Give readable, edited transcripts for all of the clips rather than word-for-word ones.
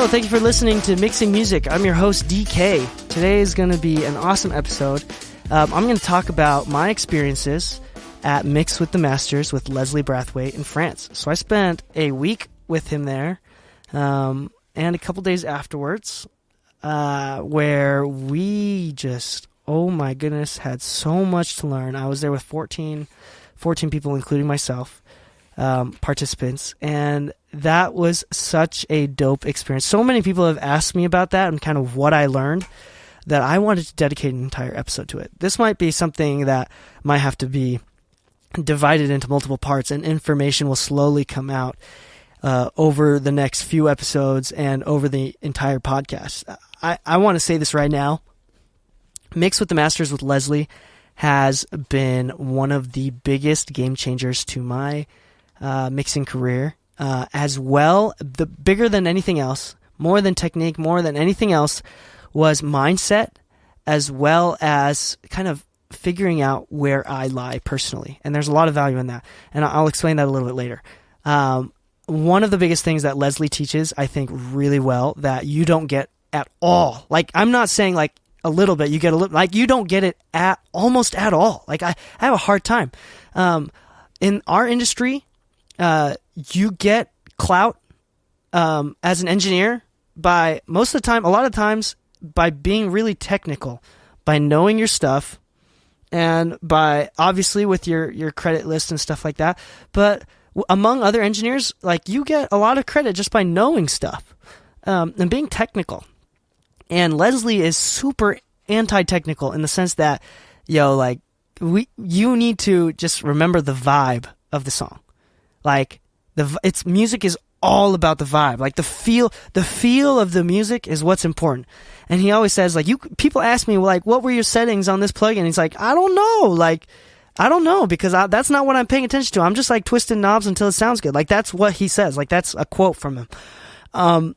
Hello, thank you for listening to Mixing Music. I'm your host, Dee Kei. Today is going to be an awesome episode. I'm going to talk about my experiences at Mix with the Masters with Leslie Brathwaite in France. So I spent a week with him there, and a couple days afterwards, where we just, oh my goodness, had so much to learn. I was there with 14 people, including myself, participants, and that was such a dope experience. So many people have asked me about that and kind of what I learned that I wanted to dedicate an entire episode to it. This might be something that might have to be divided into multiple parts, and information will slowly come out over the next few episodes and over the entire podcast. I want to say this right now. Mix with the Masters with Leslie has been one of the biggest game changers to my mixing career. As well, the bigger than anything else, more than technique, more than anything else, was mindset, as well as kind of figuring out where I lie personally. And there's a lot of value in that. And I'll explain that a little bit later. One of the biggest things that Leslie teaches, I think, really well, that you don't get at all. Like, I'm not saying like a little bit, you get a little, like you don't get it at almost at all. Like I have a hard time. In our industry, you get clout as an engineer by most of the time, a lot of times, by being really technical, by knowing your stuff, and by obviously with your credit list and stuff like that. But among other engineers, like you get a lot of credit just by knowing stuff and being technical. And Leslie is super anti-technical in the sense that, you need to just remember the vibe of the song. Like its music is all about the vibe. Like the feel of the music is what's important. And he always says, like, people ask me, like, what were your settings on this plugin? He's like, I don't know. Like, I don't know, because that's not what I'm paying attention to. I'm just like twisting knobs until it sounds good. Like that's what he says. Like that's a quote from him.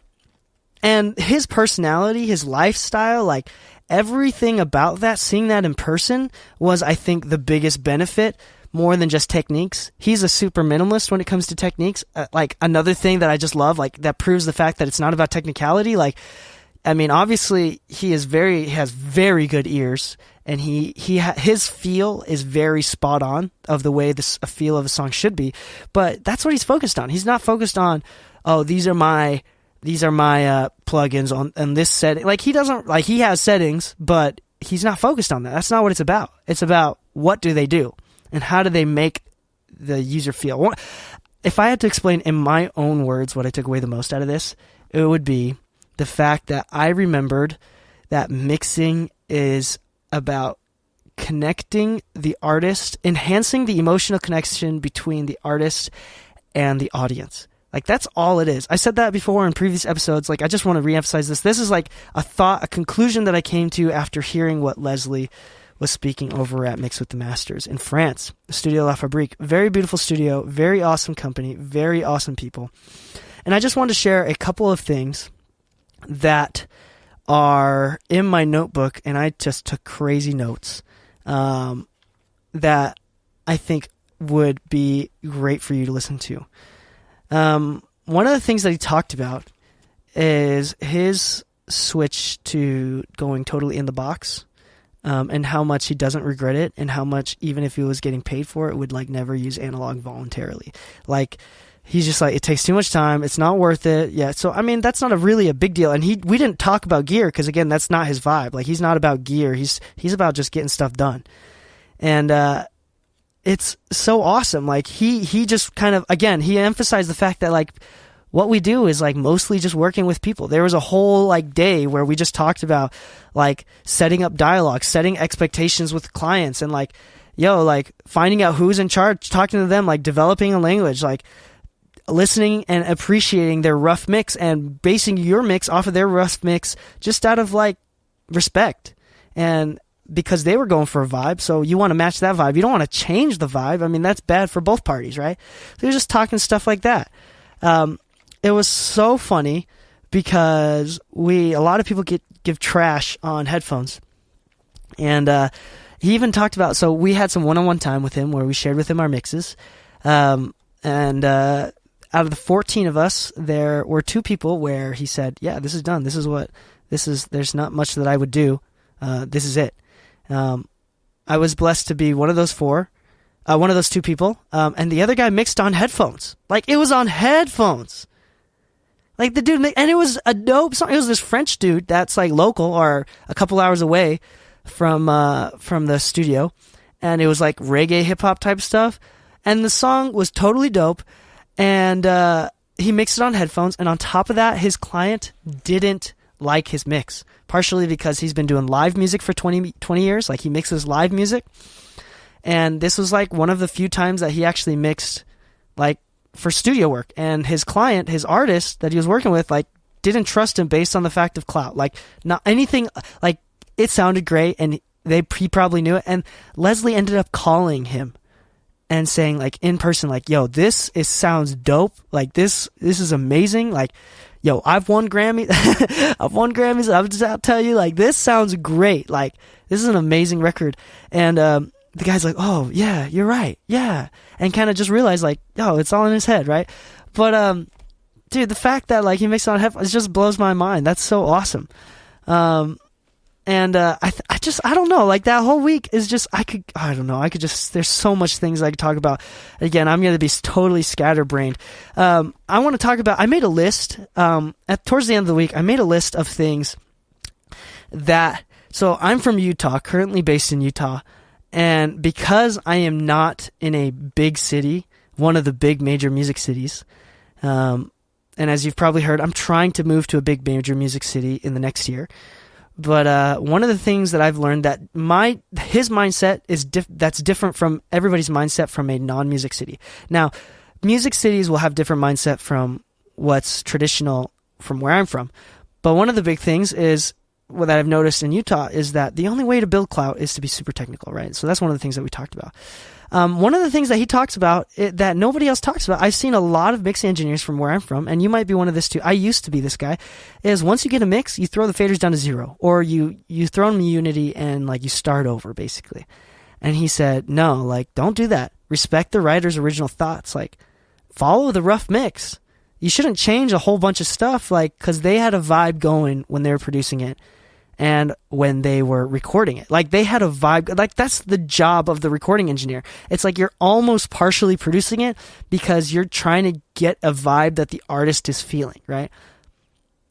And his personality, his lifestyle, like everything about that, seeing that in person was, I think, the biggest benefit. More than just techniques. He's a super minimalist when it comes to techniques. Like another thing that I just love, like that proves the fact that it's not about technicality. Like, I mean, obviously he has very good ears, and his feel is very spot on of the way a feel of a song should be. But that's what he's focused on. He's not focused on, oh, these are my plugins on this setting. Like he doesn't, like he has settings, but he's not focused on that. That's not what it's about. It's about what do they do? And how do they make the user feel? If I had to explain in my own words what I took away the most out of this, it would be the fact that I remembered that mixing is about connecting the artist, enhancing the emotional connection between the artist and the audience. Like, that's all it is. I said that before in previous episodes. Like, I just want to reemphasize this. This is like a conclusion that I came to after hearing what Leslie was speaking over at Mix with the Masters in France, Studio La Fabrique. Very beautiful studio, very awesome company, very awesome people. And I just wanted to share a couple of things that are in my notebook, and I just took crazy notes that I think would be great for you to listen to. One of the things that he talked about is his switch to going totally in the box. And how much he doesn't regret it, and how much, even if he was getting paid for it, would like never use analog voluntarily. Like, he's just like, it takes too much time, it's not worth it. Yeah, so I mean, that's not really a big deal. And we didn't talk about gear, because again, that's not his vibe. Like, he's not about gear. He's about just getting stuff done. And it's so awesome. Like he just kind of, again, he emphasized the fact that like what we do is like mostly just working with people. There was a whole like day where we just talked about like setting up dialogue, setting expectations with clients, and like, like finding out who's in charge, talking to them, like developing a language, like listening and appreciating their rough mix and basing your mix off of their rough mix just out of like respect. And because they were going for a vibe, so you want to match that vibe. You don't want to change the vibe. I mean, that's bad for both parties, right? So you're just talking stuff like that. It was so funny because a lot of people give trash on headphones. And he even talked about, so we had some one-on-one time with him where we shared with him our mixes. And out of the 14 of us, there were 2 people where he said, yeah, this is done. There's not much that I would do. This is it. I was blessed to be one of those 4, one of those 2 people. And the other guy mixed on headphones. Like, it was on headphones. Like, the dude, and it was a dope song. It was this French dude that's like local or a couple hours away from the studio. And it was like reggae hip hop type stuff. And the song was totally dope. And, he mixed it on headphones. And on top of that, his client didn't like his mix, partially because he's been doing live music for 20 years. Like, he mixes live music. And this was like one of the few times that he actually mixed like for studio work, and his client, his artist that he was working with, like, didn't trust him based on the fact of clout. Like, not anything, like, it sounded great and he probably knew it. And Leslie ended up calling him and saying, like, in person, like, yo, sounds dope. Like, this is amazing. Like, yo, I've won Grammy. I've won Grammys. I'll tell you, like, this sounds great. Like, this is an amazing record. And, the guy's like, oh, yeah, you're right. Yeah. And kind of just realized, like, yo, it's all in his head, right? But, dude, the fact that, like, he makes it on headphones just blows my mind. That's so awesome. I don't know, like, that whole week is just, there's so much things I could talk about. Again, I'm going to be totally scatterbrained. I want to talk about, I made a list, towards the end of the week, I made a list of things so I'm from Utah, currently based in Utah. And because I am not in a big city, one of the big major music cities, and as you've probably heard, I'm trying to move to a big major music city in the next year. But one of the things that I've learned that his mindset is that's different from everybody's mindset from a non-music city. Now, music cities will have different mindset from what's traditional from where I'm from. But one of the big things is what I've noticed in Utah is that the only way to build clout is to be super technical, right? So that's one of the things that we talked about. One of the things that he talks about that nobody else talks about, I've seen a lot of mix engineers from where I'm from, and you might be one of this too. I used to be this guy, is once you get a mix, you throw the faders down to 0, or you throw them in Unity and like you start over basically. And he said, no, like, don't do that. Respect the writer's original thoughts. Like, follow the rough mix. You shouldn't change a whole bunch of stuff, like, because they had a vibe going when they were producing it and when they were recording it. Like, they had a vibe. Like, that's the job of the recording engineer. It's like you're almost partially producing it because you're trying to get a vibe that the artist is feeling, right?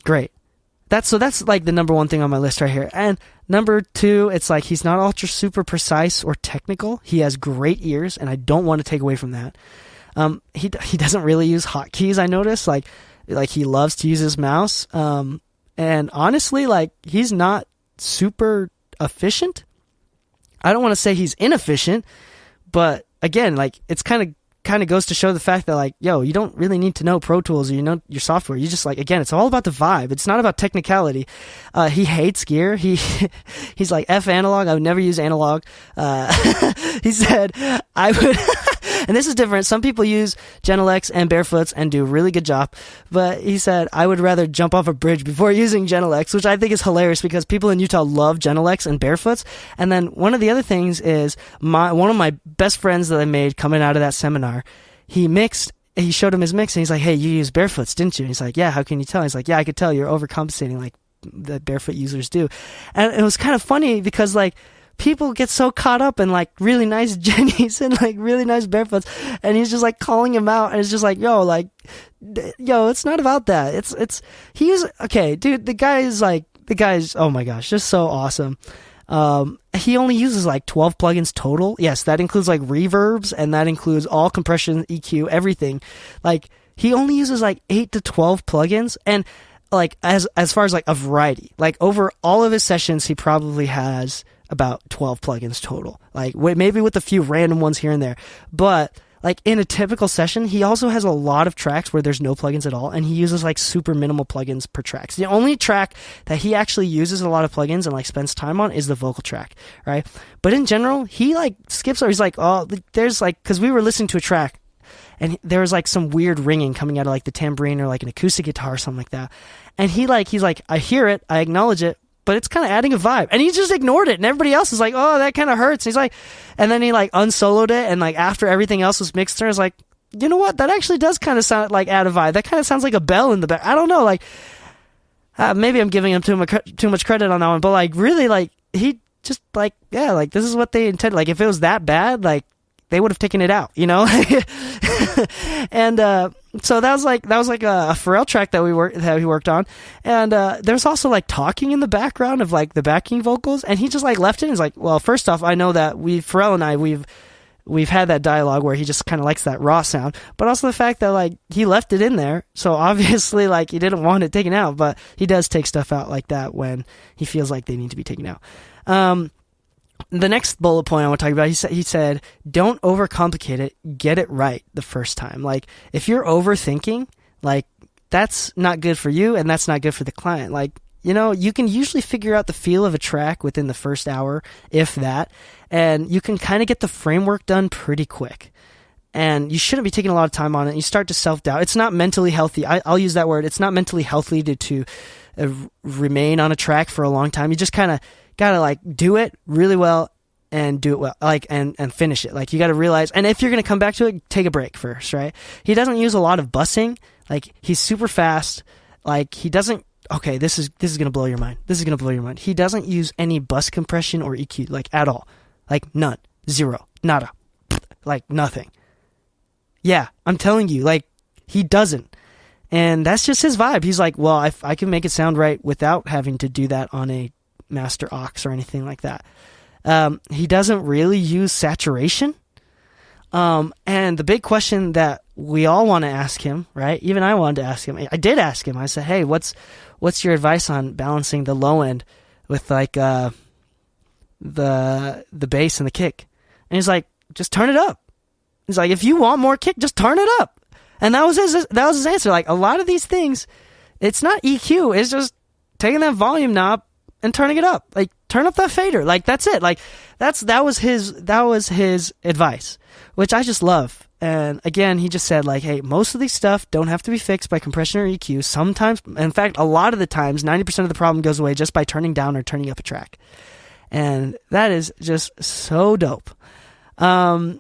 Great. That's like the number one thing on my list right here. And number 2, it's like he's not ultra super precise or technical. He has great ears, and I don't want to take away from that. He doesn't really use hotkeys, I notice. Like he loves to use his mouse. And honestly, like, he's not super efficient. I don't want to say he's inefficient, but again, like, it's kind of goes to show the fact that, like, yo, you don't really need to know Pro Tools or your software. You just, like, again, it's all about the vibe. It's not about technicality. He hates gear. He's like, F analog. I would never use analog. He said, I would, and this is different. Some people use Genelecs and Barefoots and do a really good job. But he said, I would rather jump off a bridge before using Genelecs, which I think is hilarious because people in Utah love Genelecs and Barefoots. And then one of the other things is one of my best friends that I made coming out of that seminar, he showed him his mix and he's like, hey, you use Barefoots, didn't you? And he's like, yeah, how can you tell? He's like, yeah, I could tell you're overcompensating like the Barefoot users do. And it was kind of funny because, like, people get so caught up in, like, really nice Jennies and, like, really nice Barefoots, and he's just, like, calling him out, and it's just like, yo, it's not about that. Okay, dude, the guy's, oh my gosh, just so awesome. He only uses like 12 plugins total. Yes, that includes like reverbs, and that includes all compression, EQ, everything. Like, he only uses like 8 to 12 plugins, and like as far as like a variety, like over all of his sessions, he probably has about 12 plugins total. Like, maybe with a few random ones here and there, but like in a typical session, he also has a lot of tracks where there's no plugins at all, and he uses like super minimal plugins per track. So the only track that he actually uses a lot of plugins and like spends time on is the vocal track, right? But in general, he like skips, or he's like, oh, there's like, because we were listening to a track, and there was like some weird ringing coming out of like the tambourine or like an acoustic guitar or something like that, and he's like, I hear it, I acknowledge it, but it's kind of adding a vibe. And he just ignored it. And everybody else is like, oh, that kind of hurts. And he's like, and then he like unsoloed it. And like after everything else was mixed, there's like, you know what? That actually does kind of sound like add a vibe. That kind of sounds like a bell in the back. I don't know, like, maybe I'm giving him too much credit on that one, but like really, like he just like, yeah, like this is what they intended. Like if it was that bad, like they would have taken it out, you know. And so that was like a Pharrell track that he worked on, and there's also like talking in the background of like the backing vocals, and he just like left it. And he's like, well, first off, I know that Pharrell and I we've had that dialogue where he just kind of likes that raw sound, but also the fact that like he left it in there, so obviously like he didn't want it taken out, but he does take stuff out like that when he feels like they need to be taken out. The next bullet point I want to talk about, he said, don't overcomplicate it, get it right the first time. Like if you're overthinking, like that's not good for you and that's not good for the client. Like, you know, you can usually figure out the feel of a track within the first hour, if that, and you can kind of get the framework done pretty quick. And you shouldn't be taking a lot of time on it. You start to self-doubt. It's not mentally healthy. I'll use that word. It's not mentally healthy to remain on a track for a long time. You just kind of gotta like do it really well and do it well, like, and finish it. Like you gotta realize, and if you're gonna come back to it, take a break first, right? He doesn't use a lot of bussing. Like he's super fast. Like he doesn't, okay, this is going to blow your mind. This is going to blow your mind. He doesn't use any bus compression or EQ, like, at all. Like, none. Zero. Nada. Like, nothing. Yeah, I'm telling you, like, he doesn't. And that's just his vibe. He's like, well, I can make it sound right without having to do that on a master aux or anything like that. He doesn't really use saturation. And the big question that we all want to ask him, right? Even I wanted to ask him. I did ask him. I said, hey, what's your advice on balancing the low end with like the bass and the kick? And he's like, just turn it up. He's like, if you want more kick, just turn it up. And that was his answer. Like a lot of these things, it's not EQ. It's just taking that volume knob and turning it up. Like turn up that fader. Like that's it. Like that was his advice, which I just love. And again, he just said like, hey, most of these stuff don't have to be fixed by compression or EQ. Sometimes, in fact, a lot of the times, 90% of the problem goes away just by turning down or turning up a track. And that is just so dope. And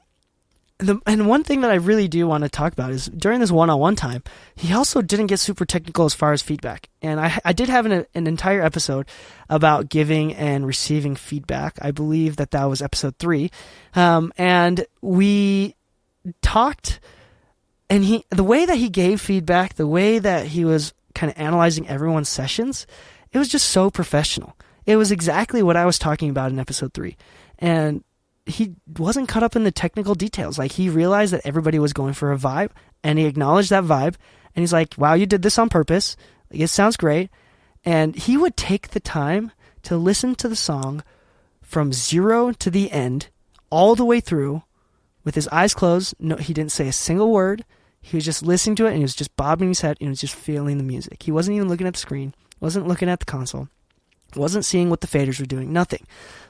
one thing that I really do want to talk about is during this one-on-one time, he also didn't get super technical as far as feedback. And I did have an entire episode about giving and receiving feedback. I believe that was episode 3. And we talked, and the way that he gave feedback, the way that he was kind of analyzing everyone's sessions, it was just so professional. It was exactly what I was talking about in episode 3. And he wasn't caught up in the technical details. Like he realized that everybody was going for a vibe, and he acknowledged that vibe, and he's like, wow, you did this on purpose. It sounds great. And he would take the time to listen to the song from zero to the end, all the way through, with his eyes closed. No, he didn't say a single word. He was just listening to it, and he was just bobbing his head, and he was just feeling the music. He wasn't even looking at the screen, wasn't looking at the console, wasn't seeing what the faders were doing, nothing.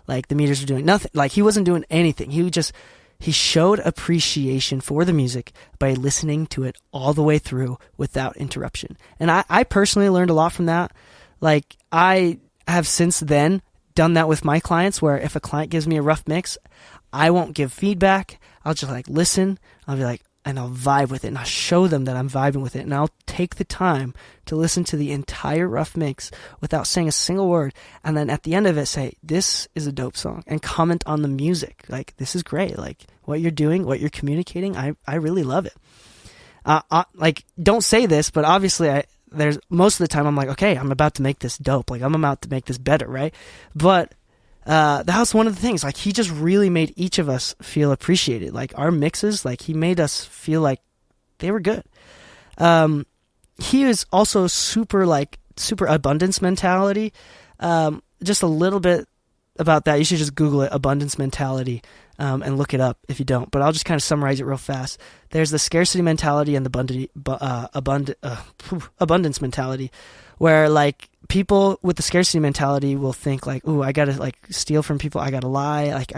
Like the meters were doing nothing. Like he wasn't doing anything. He showed appreciation for the music by listening to it all the way through without interruption. And I personally learned a lot from that. Like I have since then done that with my clients, where if a client gives me a rough mix, I won't give feedback. I'll just like listen. I'll be like, and I'll vibe with it, and I'll show them that I'm vibing with it, and I'll take the time to listen to the entire rough mix without saying a single word, and then at the end of it say, this is a dope song, and comment on the music. Like, this is great. Like, what you're doing, what you're communicating, I really love it. Like, don't say this, but obviously there's most of the time I'm like, okay, I'm about to make this dope. Like, I'm about to make this better, right? But that was one of the things. Like, he just really made each of us feel appreciated. Like, our mixes, like, he made us feel like they were good. He is also super abundance mentality. Just a little bit about that. You should just Google it, abundance mentality, and look it up if you don't. But I'll just kind of summarize it real fast. There's the scarcity mentality and the abundance mentality, where, like, people with the scarcity mentality will think like, ooh, I gotta like steal from people. I gotta lie. Like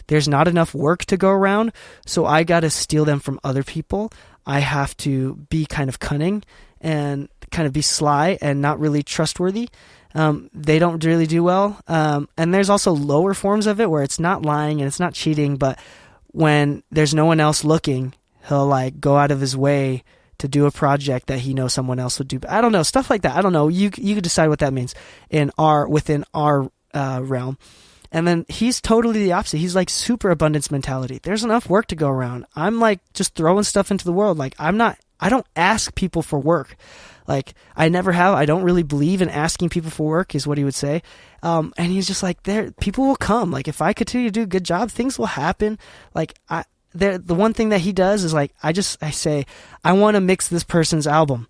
there's not enough work to go around. So I gotta steal them from other people. I have to be kind of cunning and kind of be sly and not really trustworthy. They don't really do well. And there's also lower forms of it where it's not lying and it's not cheating, but when there's no one else looking, He'll like go out of his way to do a project that he knows someone else would do. I don't know, stuff like that. I don't know. You could decide what that means within our realm. And then he's totally the opposite. He's like super abundance mentality. There's enough work to go around. I'm like just throwing stuff into the world. Like I don't ask people for work. Like I never have. I don't really believe in asking people for work is what he would say. And he's just like, people will come. Like if I continue to do a good job, things will happen. Like the one thing that he does is like, I say, I want to mix this person's album,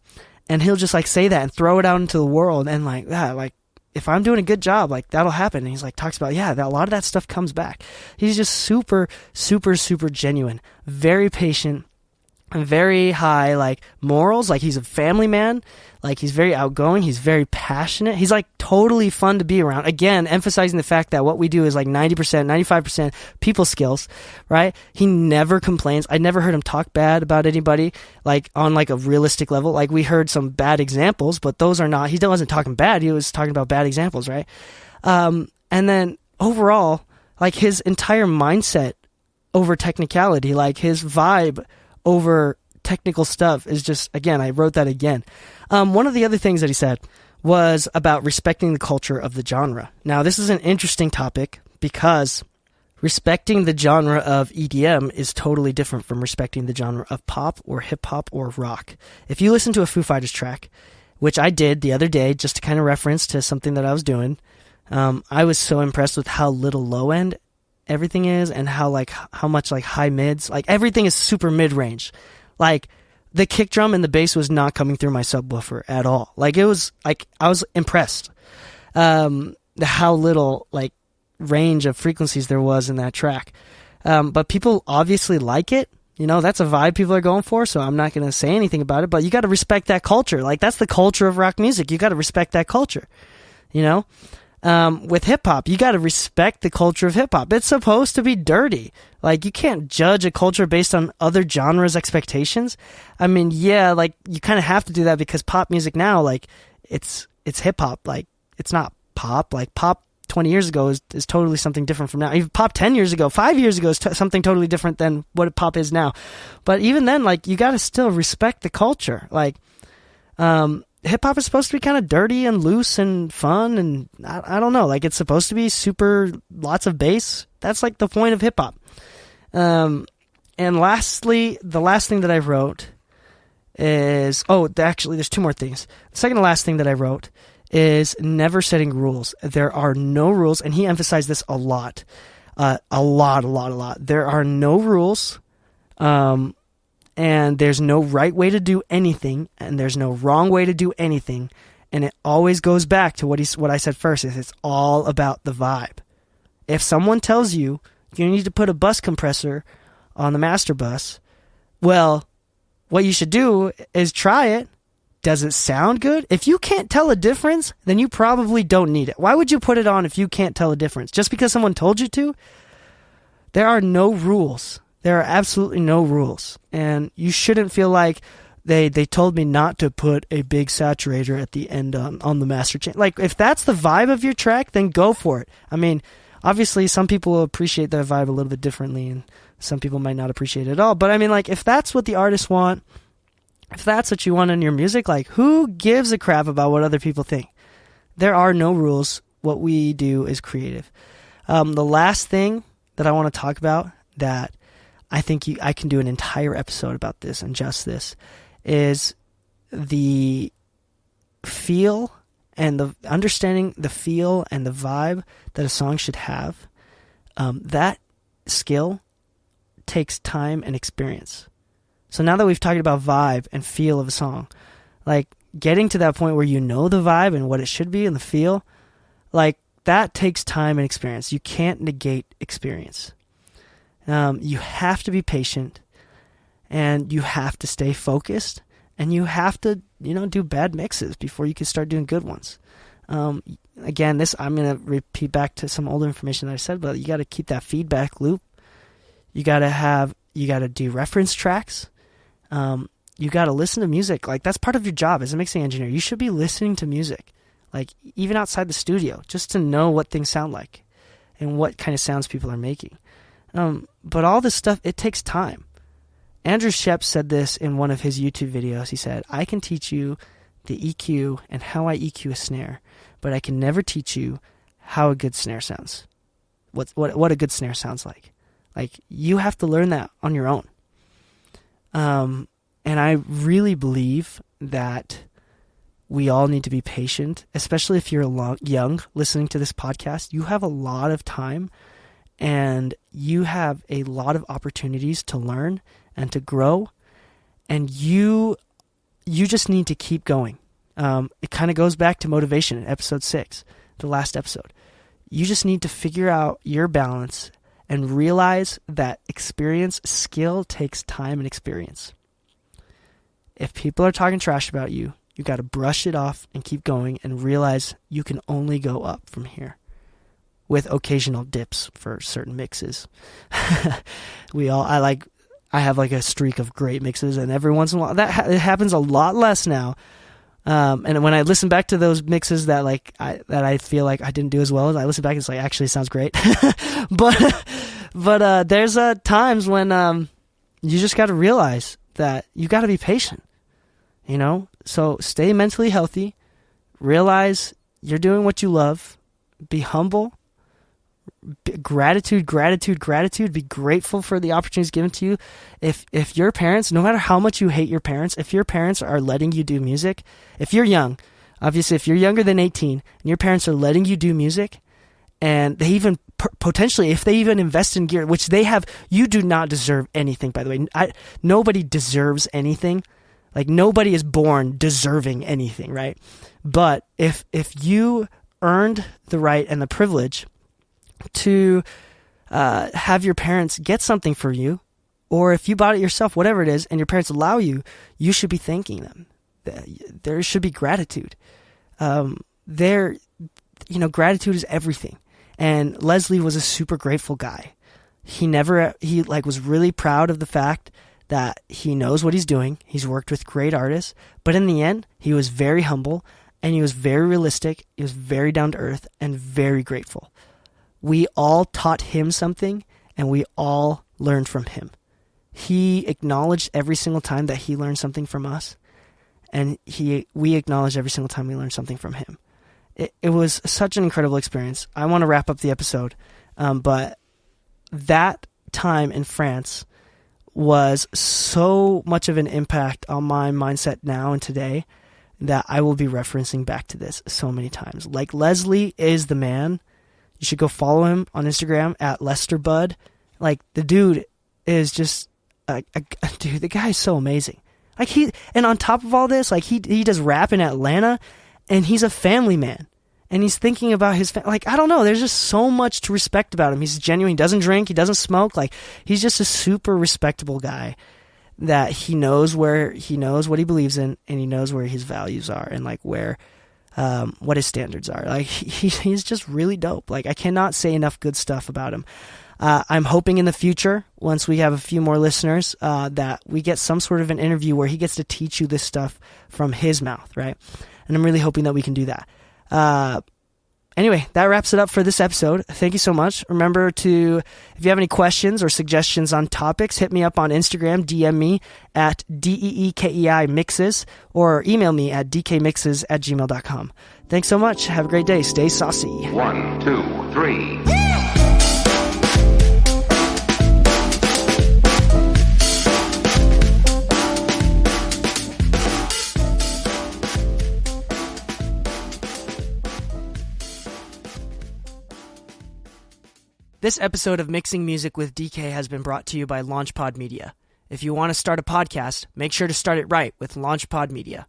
and he'll just like say that and throw it out into the world. And like that, like, if I'm doing a good job, like that'll happen. And he's like, talks about, a lot of that stuff comes back. He's just super, super, super genuine, very patient, and very high, like morals. Like he's a family man. Like he's very outgoing. He's very passionate. He's like totally fun to be around. Again, emphasizing the fact that what we do is like 90%, 95% people skills, right? He never complains. I never heard him talk bad about anybody, like on like a realistic level. Like we heard some bad examples, but those are not, he wasn't talking bad. He was talking about bad examples, right? And then overall, like his entire mindset over technicality, like his vibe over technical stuff is just, again, I wrote that again. One of the other things that he said was about respecting the culture of the genre. Now, this is an interesting topic because respecting the genre of EDM is totally different from respecting the genre of pop or hip hop or rock. If you listen to a Foo Fighters track, which I did the other day just to kind of reference to something that I was doing, I was so impressed with how little low end everything is and how much like high mids, like everything is super mid range. Like the kick drum and the bass was not coming through my subwoofer at all. Like it was like, I was impressed, how little like range of frequencies there was in that track. But people obviously like it. You know, that's a vibe people are going for. So I'm not going to say anything about it, but you got to respect that culture. Like that's the culture of rock music. You got to respect that culture, you know? With hip hop, you got to respect the culture of hip hop. It's supposed to be dirty. Like you can't judge a culture based on other genres' expectations. I mean, yeah, like you kind of have to do that because pop music now, like it's hip hop. Like it's not pop. Like pop 20 years ago is totally something different from now. Even pop 10 years ago, 5 years ago is something totally different than what pop is now. But even then, like you got to still respect the culture. Like, hip hop is supposed to be kind of dirty and loose and fun, and I don't know, like it's supposed to be super lots of bass. That's like the point of hip hop. And lastly, the last thing that I wrote is, actually there's two more things. The second to last thing that I wrote is never setting rules. There are no rules, and he emphasized this a lot. A lot. There are no rules. And there's no right way to do anything, and there's no wrong way to do anything. And it always goes back to what I said first, is it's all about the vibe. If someone tells you you need to put a bus compressor on the master bus, well, what you should do is try it. Does it sound good? If you can't tell a difference, then you probably don't need it. Why would you put it on if you can't tell a difference? Just because someone told you to? There are no rules. There are absolutely no rules. And you shouldn't feel like they told me not to put a big saturator at the end on the master chain. Like, if that's the vibe of your track, then go for it. I mean, obviously, some people will appreciate that vibe a little bit differently, and some people might not appreciate it at all. But I mean, like, if that's what the artists want, if that's what you want in your music, like, who gives a crap about what other people think? There are no rules. What we do is creative. The last thing that I want to talk about that I think I can do an entire episode about this and just this is the feel and the understanding the feel and the vibe that a song should have. That skill takes time and experience. So now that we've talked about vibe and feel of a song, like getting to that point where you know the vibe and what it should be and the feel, like that takes time and experience. You can't negate experience. You have to be patient, and you have to stay focused, and you have to, do bad mixes before you can start doing good ones. Again, I'm going to repeat back to some older information that I said, but you got to keep that feedback loop. You got to do reference tracks. You got to listen to music. Like, that's part of your job as a mixing engineer. You should be listening to music, like even outside the studio, just to know what things sound like and what kind of sounds people are making. But all this stuff, it takes time. Andrew Shep said this in one of his YouTube videos. He said, I can teach you the EQ and how I EQ a snare, but I can never teach you how a good snare sounds. What a good snare sounds like. Like, you have to learn that on your own. And I really believe that we all need to be patient, especially if you're young listening to this podcast. You have a lot of time and you have a lot of opportunities to learn and to grow, and you just need to keep going. It kind of goes back to motivation in episode 6, the last episode. You just need to figure out your balance and realize that skill takes time and experience. If people are talking trash about you, you got to brush it off and keep going and realize you can only go up from here, with occasional dips for certain mixes. I have like a streak of great mixes, and every once in a while it happens a lot less now. And when I listen back to those mixes that I feel like I didn't do as well as, I listen back, it's like, actually it sounds great. but there's times when you just got to realize that you got to be patient, so stay mentally healthy, realize you're doing what you love, be humble, gratitude, be grateful for the opportunities given to you. If your parents, no matter how much you hate your parents, if your parents are letting you do music, if you're young, obviously if you're younger than 18 and your parents are letting you do music, and they even potentially, if they even invest in gear, which they have, you do not deserve anything, by the way. Nobody deserves anything. Like, nobody is born deserving anything, right? But if you earned the right and the privilege to have your parents get something for you, or if you bought it yourself, whatever it is, and your parents allow you, you should be thanking them. There should be gratitude. Gratitude is everything. And Leslie was a super grateful guy. He was really proud of the fact that he knows what he's doing. He's worked with great artists, but in the end, he was very humble, and he was very realistic. He was very down to earth and very grateful. We all taught him something, and we all learned from him. He acknowledged every single time that he learned something from us, and we acknowledged every single time we learned something from him. It was such an incredible experience. I want to wrap up the episode, but that time in France was so much of an impact on my mindset now and today that I will be referencing back to this so many times. Like, Leslie is the man. You should go follow him on Instagram at LesterBud. Like, the dude is just dude, the guy is so amazing. And on top of all this, like, he does rap in Atlanta, and he's a family man. And he's thinking about his family. Like, I don't know, there's just so much to respect about him. He's genuine. He doesn't drink. He doesn't smoke. Like, he's just a super respectable guy that he knows what he believes in, and he knows where his values are, and like where what his standards are. Like, he's just really dope. Like, I cannot say enough good stuff about him. I'm hoping in the future, once we have a few more listeners, that we get some sort of an interview where he gets to teach you this stuff from his mouth, right? And I'm really hoping that we can do that. Anyway, that wraps it up for this episode. Thank you so much. Remember if you have any questions or suggestions on topics, hit me up on Instagram, DM me at DEEKEI mixes, or email me at dkmixes@gmail.com. Thanks so much. Have a great day. Stay saucy. 1, 2, 3. This episode of Mixing Music with Dee Kei has been brought to you by LaunchPod Media. If you want to start a podcast, make sure to start it right with LaunchPod Media.